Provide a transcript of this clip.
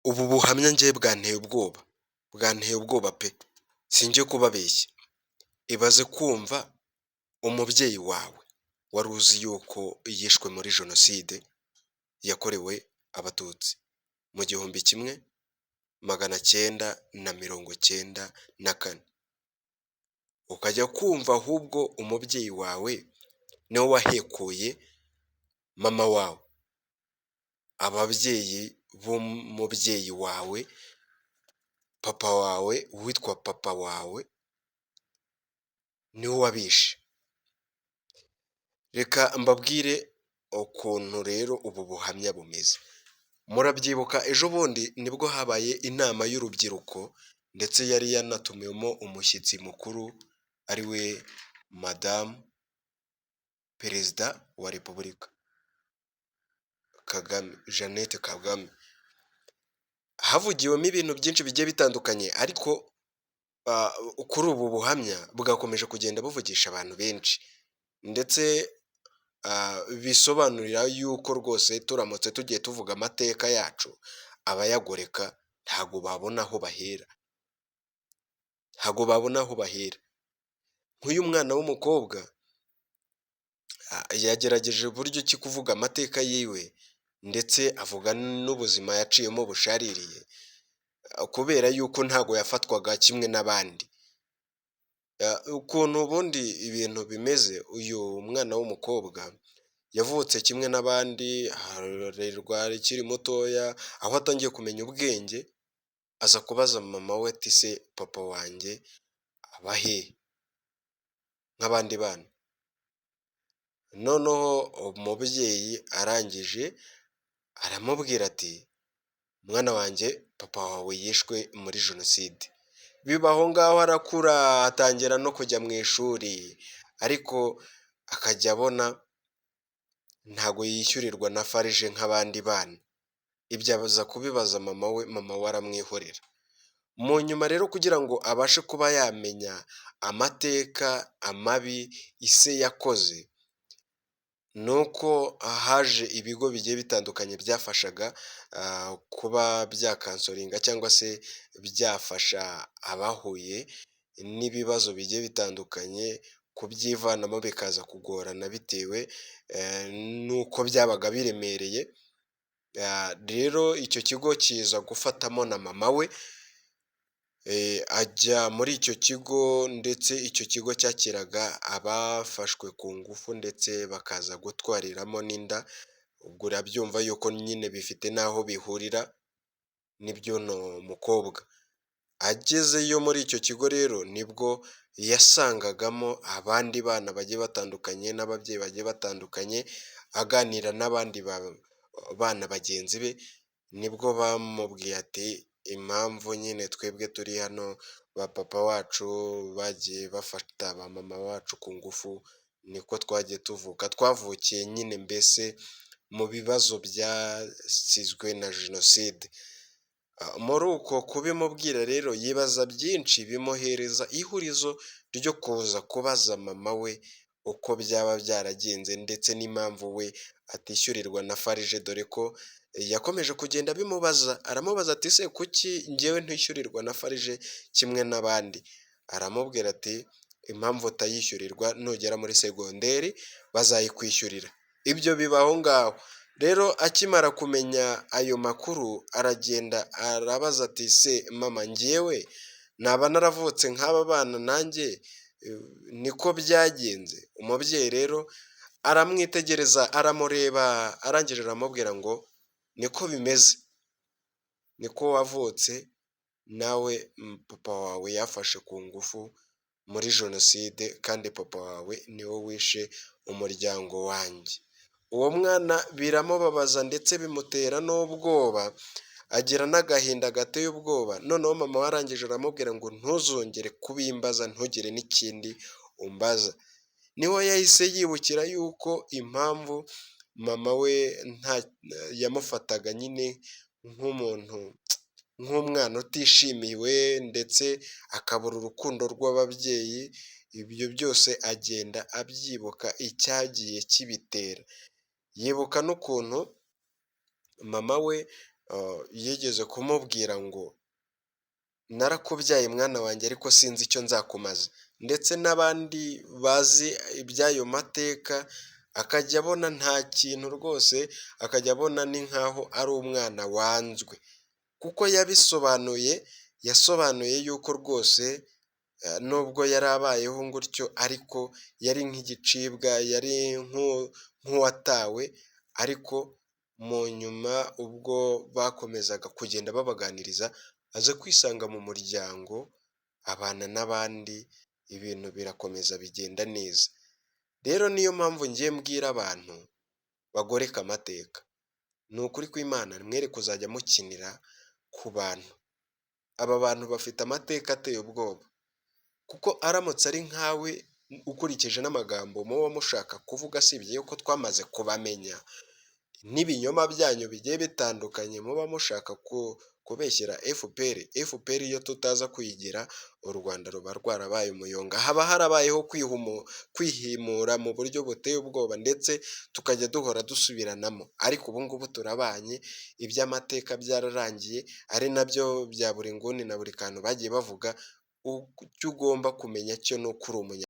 Ubu buhamya njyewe bwanteye ubwoba pe! Singiye kubabeshya, ibaze kumva umubyeyi wawe wari uzi yuko yishwe muri Jenoside yakorewe Abatutsi mu 1994, ukajya kumva ahubwo umubyeyi wawe niwe wahekuye mama wawe, ababyeyi b'umubyeyi wawe, papa wawe, uwitwa papa wawe niwe wabishe. Reka mbabwire ukuntu rero ubu buhamya bumeze. Murabyibuka ejo bundi nibwo habaye inama y'urubyiruko ndetse yari yanatumiwemo umushyitsi mukuru ari we madamu perezida wa repubulika Kagame, Jeannette Kagame. Havugiwemo ibintu byinshi bigiye bitandukanye ariko kuri ubu buhamya bwakomeje kugenda buvugisha abantu benshi ndetse bisobanurira yuko rwose turamutse tugiye tuvuga amateka yacu, abayagoreka ntago babona aho bahera, nk'uyu mwana w'umukobwa yagerageje uburyo ki kuvuga amateka yiwe ndetse avuga n'ubuzima yaciyemo bushaririye kubera yuko ntago yafatwaga kimwe n'abandi. Ukuntu ubundi ibintu bimeze, uyu mwana w'umukobwa yavutse kimwe n'abandi, arererwa akiri mutoya, aho atangiye kumenya ubwenge aza kubaza mama we ati "se papa wanjye aba hehe?" nk'abandi bana. Noneho umubyeyi arangije aramubwira ati "mwana wanjye papa wawe yishwe muri Jenoside." Biba aho ngaho arakura atangira no kujya mu ishuri ariko akajya abona ntago yishyurirwa na FARG nk'abandi bana. Ibyo aza kubibaza mama we aramwihorera. Mu nyuma rero kugira ngo abashe kuba yamenya amateka amabi ise yakoze, ni uko haje ibigo bigiye bitandukanye byafashaga kuba byakansoringa cyangwa se byafasha abahuye n'ibibazo bigiye bitandukanye kubyivanamo bikaza kugorana bitewe n'uko byabaga biremereye. Rero icyo kigo kiza gufatamo na mama we, ajya muri icyo kigo ndetse icyo kigo cyakiraga abafashwe ku ngufu ndetse bakaza gutwariramo n'inda. Ubwo urabyumva yuko nyine bifite n'aho bihurira n'iby'uno mukobwa. Agezeyo muri icyo kigo rero nibwo yasangagamo abandi bana bagiye batandukanye n'ababyeyi bagiye batandukanye, aganira n'abandi bana bagenzi be, nibwo bamubwiye ati impamvu nyine twebwe turi hano ba papa wacu bagiye bafata ba mama wacu ku ngufu niko twagiye tuvuka, twavukiye nyine mbese mu bibazo byasizwe na Jenoside. Muri uko kubimubwira rero yibaza byinshi bimuhereza ihurizo ryo kuza kubaza mama we uko byaba byaragenze ndetse n'impamvu we atishyurirwa na FARG, dore ko yakomeje kugenda abimubaza, aramubaza ati "se kuki njyewe ntishyurirwa na FARG kimwe n'abandi?" Aramubwira ati "impamvu utayishyurirwa nugera muri segonderi bazayikwishyurira." Ibyo biba aho ngaho. Rero akimara kumenya ayo makuru aragenda arabaza ati "se mama njyewe naba naravutse nk'aba bana nanjye niko byagenze?" Umubyeyi rero aramwitegereza aramureba arangije aramubwira ngo "niko bimeze, niko wavutse nawe papa wawe yafashe ku ngufu muri Jenoside kandi papa wawe niwe wishe umuryango wanjye." Uwo mwana biramubabaza ndetse bimutera n'ubwoba, agira n'agahinda gateye ubwoba. Noneho mama we arangije aramubwira ngo "ntuzongere kubimbaza, ntugire n'ikindi umbaza." Niho yahise yibukira yuko impamvu mama we yamufataga nyine nk'umuntu, nk'umwana utishimiwe ndetse akabura urukundo rw'ababyeyi, ibyo byose agenda abyibuka icyagiye kibitera. Yibuka n'ukuntu mama we yigeze kumubwira ngo narakubyaye mwana wanjye ariko sinzi icyo nzakumaza, ndetse n'abandi bazi iby'ayo mateka akajya abona nta kintu rwose, akajya abona ni nkaho ari umwana wanzwe, kuko yasobanuye yuko rwose nubwo yari abayeho gutyo ariko yari nk'igicibwa, yari nk'uwatawe, ariko mu nyuma ubwo bakomezaga kugenda babaganiriza aza kwisanga mu muryango, abana n'abandi, ibintu birakomeza bigenda neza. Rero niyo mpamvu ngiye mbwira abantu bagoreka amateka, ni ukuri kw'Imana mwere kuzajya mukinira ku bantu, aba bantu bafite amateka ateye ubwoba, kuko aramutse ari nkawe ukurikije n'amagambo muba mushaka kuvuga, usibye yuko twamaze kubamenya n'ibinyoma byanyu bigiye bitandukanye muba mushaka kubeshyera FPR. FPR iyo tutaza kuyigira u Rwanda ruba rwarabaye umuyonga, haba harabayeho kwihimura mu buryo buteye ubwoba, ndetse tukajya duhora dusubiranamo, ariko ubu ngubu turabanye, iby'amateka byararangiye, ari nabyo bya buri nguni na buri kantu bagiye bavuga. Icyo ugomba kumenya cyo ni uko uri